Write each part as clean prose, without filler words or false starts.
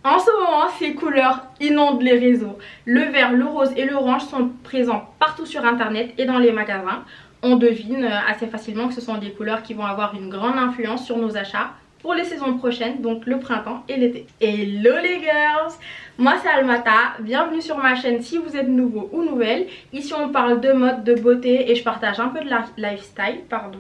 En ce moment, ces couleurs inondent les réseaux. Le vert, le rose et l'orange sont présents partout sur internet et dans les magasins. On devine assez facilement que ce sont des couleurs qui vont avoir une grande influence sur nos achats pour les saisons prochaines, donc le printemps et l'été. Hello les girls! Moi c'est Almata, bienvenue sur ma chaîne si vous êtes nouveau ou nouvelle. Ici on parle de mode, de beauté et je partage un peu de lifestyle, pardon.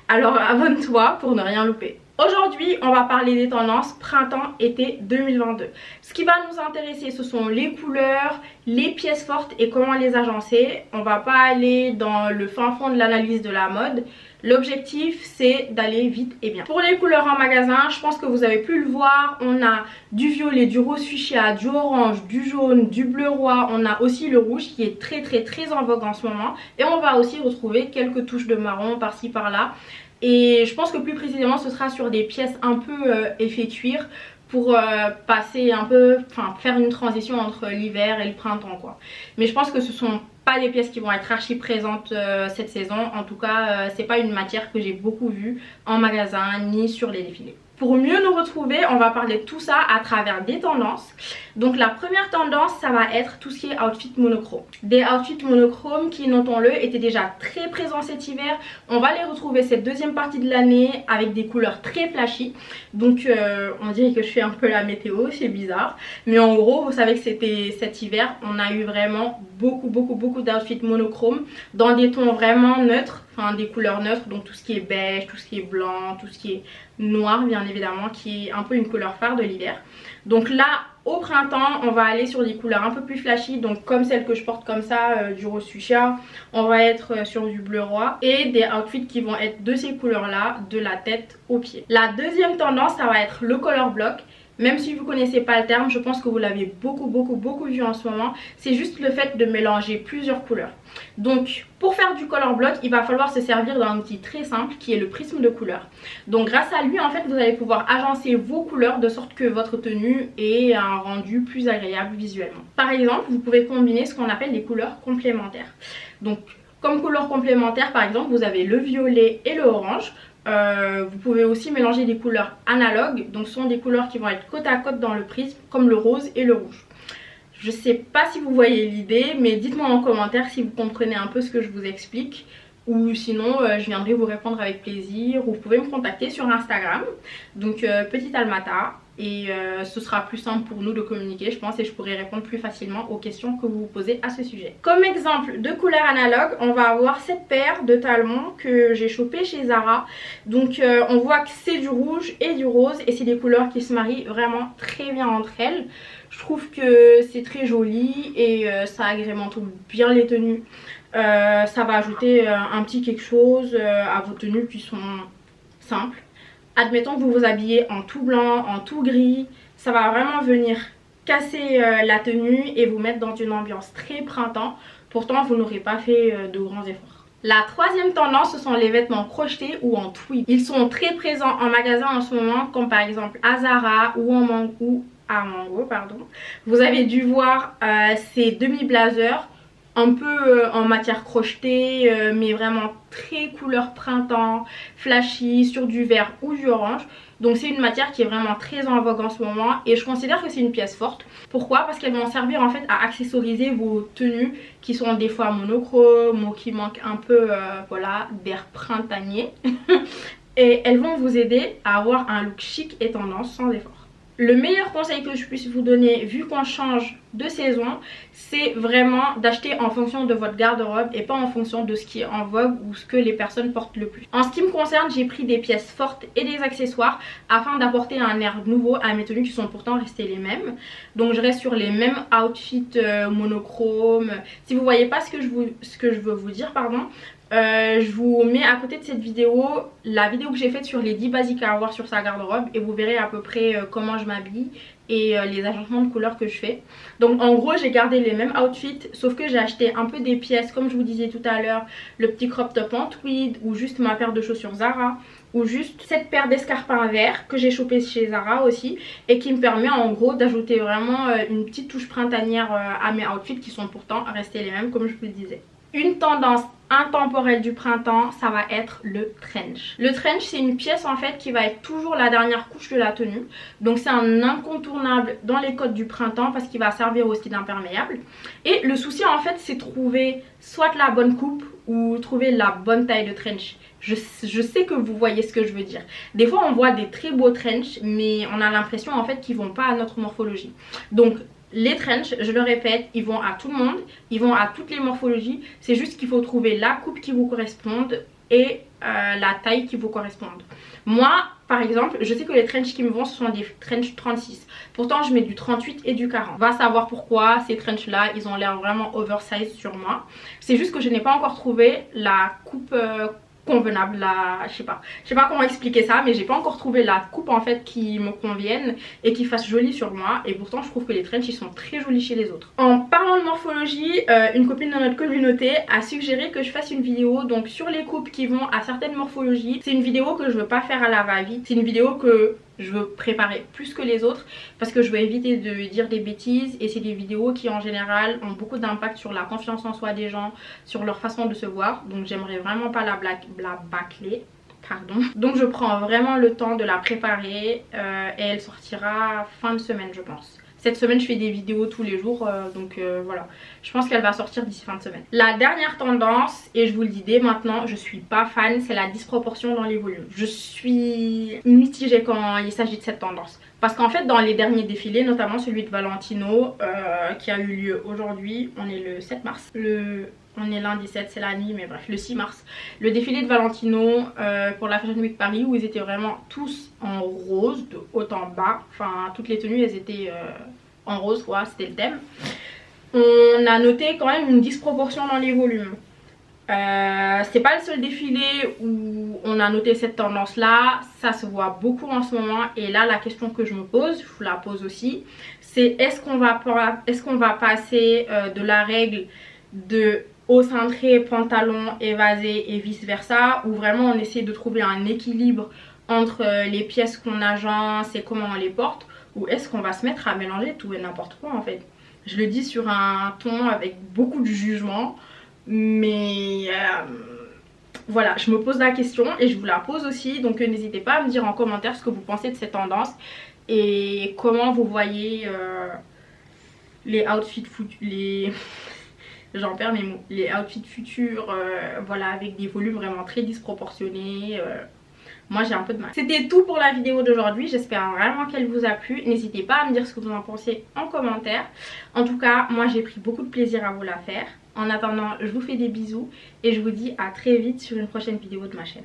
Alors abonne-toi pour ne rien louper. Aujourd'hui, on va parler des tendances printemps-été 2022. Ce qui va nous intéresser, ce sont les couleurs, les pièces fortes et comment les agencer. On va pas aller dans le fin fond de l'analyse de la mode. L'objectif, c'est d'aller vite et bien. Pour les couleurs en magasin, je pense que vous avez pu le voir. On a du violet, du rose fuchsia, du orange, du jaune, du bleu roi. On a aussi le rouge qui est très en vogue en ce moment. Et on va aussi retrouver quelques touches de marron par-ci par-là. Et je pense que plus précisément ce sera sur des pièces un peu effet cuir pour passer un peu, faire une transition entre l'hiver et le printemps quoi. Mais je pense que ce sont pas des pièces qui vont être archi présentes cette saison. En tout cas c'est pas une matière que j'ai beaucoup vue en magasin ni sur les défilés. Pour mieux nous retrouver, on va parler de tout ça à travers des tendances. Donc la première tendance, ça va être tout ce qui est outfit monochrome. Des outfits monochromes qui, notons-le, étaient déjà très présents cet hiver. On va les retrouver cette deuxième partie de l'année avec des couleurs très flashy. Donc on dirait que je fais un peu la météo, c'est bizarre. Mais en gros, vous savez que c'était cet hiver, on a eu vraiment beaucoup d'outfits monochromes dans des tons vraiment neutres. Enfin des couleurs neutres, donc tout ce qui est beige, tout ce qui est blanc, tout ce qui est noir bien évidemment, qui est un peu une couleur phare de l'hiver. Donc là au printemps on va aller sur des couleurs un peu plus flashy, donc comme celle que je porte comme ça, du rose fuchsia. On va être sur du bleu roi et des outfits qui vont être de ces couleurs là, de la tête aux pieds. La deuxième tendance, ça va être le color block. Même si vous ne connaissez pas le terme, je pense que vous l'avez beaucoup vu en ce moment. C'est juste le fait de mélanger plusieurs couleurs. Donc pour faire du color block, il va falloir se servir d'un outil très simple qui est le prisme de couleurs. Donc grâce à lui en fait vous allez pouvoir agencer vos couleurs de sorte que votre tenue ait un rendu plus agréable visuellement. Par exemple, vous pouvez combiner ce qu'on appelle les couleurs complémentaires. Donc comme couleurs complémentaires par exemple vous avez le violet et le orange. Vous pouvez aussi mélanger des couleurs analogues, donc ce sont des couleurs qui vont être côte à côte dans le prisme comme le rose et le rouge. Je sais pas si vous voyez l'idée, mais dites-moi en commentaire si vous comprenez un peu ce que je vous explique. Ou sinon je viendrai vous répondre avec plaisir, ou vous pouvez me contacter sur Instagram. Donc petite Almata. Et ce sera plus simple pour nous de communiquer je pense, et je pourrai répondre plus facilement aux questions que vous vous posez à ce sujet. Comme exemple de couleurs analogues, on va avoir cette paire de talons que j'ai chopé chez Zara. Donc on voit que c'est du rouge et du rose et c'est des couleurs qui se marient vraiment très bien entre elles. Je trouve que c'est très joli et ça agrémente bien les tenues. Ça va ajouter un petit quelque chose à vos tenues qui sont simples. Admettons que vous vous habillez en tout blanc, en tout gris, ça va vraiment venir casser la tenue et vous mettre dans une ambiance très printemps. Pourtant vous n'aurez pas fait de grands efforts. La troisième tendance, ce sont les vêtements crochetés ou en tweed. Ils sont très présents en magasin en ce moment, comme par exemple à Zara ou à Mango, pardon. Vous avez dû voir ces demi-blazers un peu en matière crochetée, mais vraiment très couleur printemps, flashy, sur du vert ou du orange. Donc c'est une matière qui est vraiment très en vogue en ce moment et je considère que c'est une pièce forte. Pourquoi? Parce qu'elles vont servir en fait à accessoriser vos tenues qui sont des fois monochromes ou qui manquent un peu voilà, d'air printanier. Et elles vont vous aider à avoir un look chic et tendance sans effort. Le meilleur conseil que je puisse vous donner, vu qu'on change de saison, c'est vraiment d'acheter en fonction de votre garde-robe et pas en fonction de ce qui est en vogue ou ce que les personnes portent le plus. En ce qui me concerne, j'ai pris des pièces fortes et des accessoires afin d'apporter un air nouveau à mes tenues qui sont pourtant restées les mêmes. Donc je reste sur les mêmes outfits monochromes. Si vous voyez pas ce que je veux vous dire, pardon, je vous mets à côté de cette vidéo la vidéo que j'ai faite sur les 10 basiques à avoir sur sa garde-robe et vous verrez à peu près comment je m'habille et les agencements de couleurs que je fais. Donc en gros j'ai gardé les mêmes outfits sauf que j'ai acheté un peu des pièces comme je vous disais tout à l'heure, le petit crop top en tweed ou juste ma paire de chaussures Zara ou juste cette paire d'escarpins verts que j'ai chopé chez Zara aussi et qui me permet en gros d'ajouter vraiment une petite touche printanière à mes outfits qui sont pourtant restés les mêmes comme je vous le disais. Une tendance intemporelle du printemps, ça va être le trench. Le trench, c'est une pièce en fait qui va être toujours la dernière couche de la tenue. Donc c'est un incontournable dans les codes du printemps parce qu'il va servir aussi d'imperméable. Et le souci en fait, c'est trouver soit la bonne coupe ou trouver la bonne taille de trench. Je sais que vous voyez ce que je veux dire. Des fois on voit des très beaux trench, mais on a l'impression en fait qu'ils vont pas à notre morphologie. Donc les trench, je le répète, ils vont à tout le monde, ils vont à toutes les morphologies. C'est juste qu'il faut trouver la coupe qui vous corresponde et la taille qui vous corresponde. Moi, par exemple, je sais que les trench qui me vont, ce sont des trench 36. Pourtant, je mets du 38 et du 40. Va savoir pourquoi ces trench là, ils ont l'air vraiment oversize sur moi. C'est juste que je n'ai pas encore trouvé la coupe convenable, je sais pas comment expliquer ça, mais j'ai pas encore trouvé la coupe en fait qui me convienne et qui fasse joli sur moi. Et pourtant je trouve que les trench ils sont très jolis chez les autres. En parlant de morphologie, une copine de notre communauté a suggéré que je fasse une vidéo donc sur les coupes qui vont à certaines morphologies. C'est une vidéo que je veux pas faire à la va-vite, c'est une vidéo que je veux préparer plus que les autres parce que je veux éviter de dire des bêtises, et c'est des vidéos qui en général ont beaucoup d'impact sur la confiance en soi des gens, sur leur façon de se voir. Donc j'aimerais vraiment pas la bâcler, pardon. Donc je prends vraiment le temps de la préparer et elle sortira fin de semaine je pense. Cette semaine je fais des vidéos tous les jours donc voilà, je pense qu'elle va sortir d'ici fin de semaine. La dernière tendance, et je vous le dis dès maintenant, je suis pas fan, c'est la disproportion dans les volumes. Je suis mitigée quand il s'agit de cette tendance. Parce qu'en fait dans les derniers défilés, notamment celui de Valentino qui a eu lieu aujourd'hui, on est le 7 mars. On est lundi 7, c'est la nuit, mais bref, le 6 mars. Le défilé de Valentino pour la Fashion Week Paris, où ils étaient vraiment tous en rose, de haut en bas. Enfin, toutes les tenues, elles étaient en rose, quoi, c'était le thème. On a noté quand même une disproportion dans les volumes. C'est pas le seul défilé où on a noté cette tendance là, ça se voit beaucoup en ce moment. Et là la question que je me pose, je vous la pose aussi, c'est est-ce qu'on va passer de la règle de haut cintré, pantalon évasé et vice versa, ou vraiment on essaie de trouver un équilibre entre les pièces qu'on agence et comment on les porte, ou est-ce qu'on va se mettre à mélanger tout et n'importe quoi en fait. Je le dis sur un ton avec beaucoup de jugement, mais voilà, je me pose la question et je vous la pose aussi. Donc n'hésitez pas à me dire en commentaire ce que vous pensez de cette tendance et comment vous voyez les outfits j'en perds mes mots, les outfits futurs, voilà, avec des volumes vraiment très disproportionnés. Moi j'ai un peu de mal. C'était tout pour la vidéo d'aujourd'hui, j'espère vraiment qu'elle vous a plu. N'hésitez pas à me dire ce que vous en pensez en commentaire. En tout cas, moi j'ai pris beaucoup de plaisir à vous la faire. En attendant, je vous fais des bisous et je vous dis à très vite sur une prochaine vidéo de ma chaîne.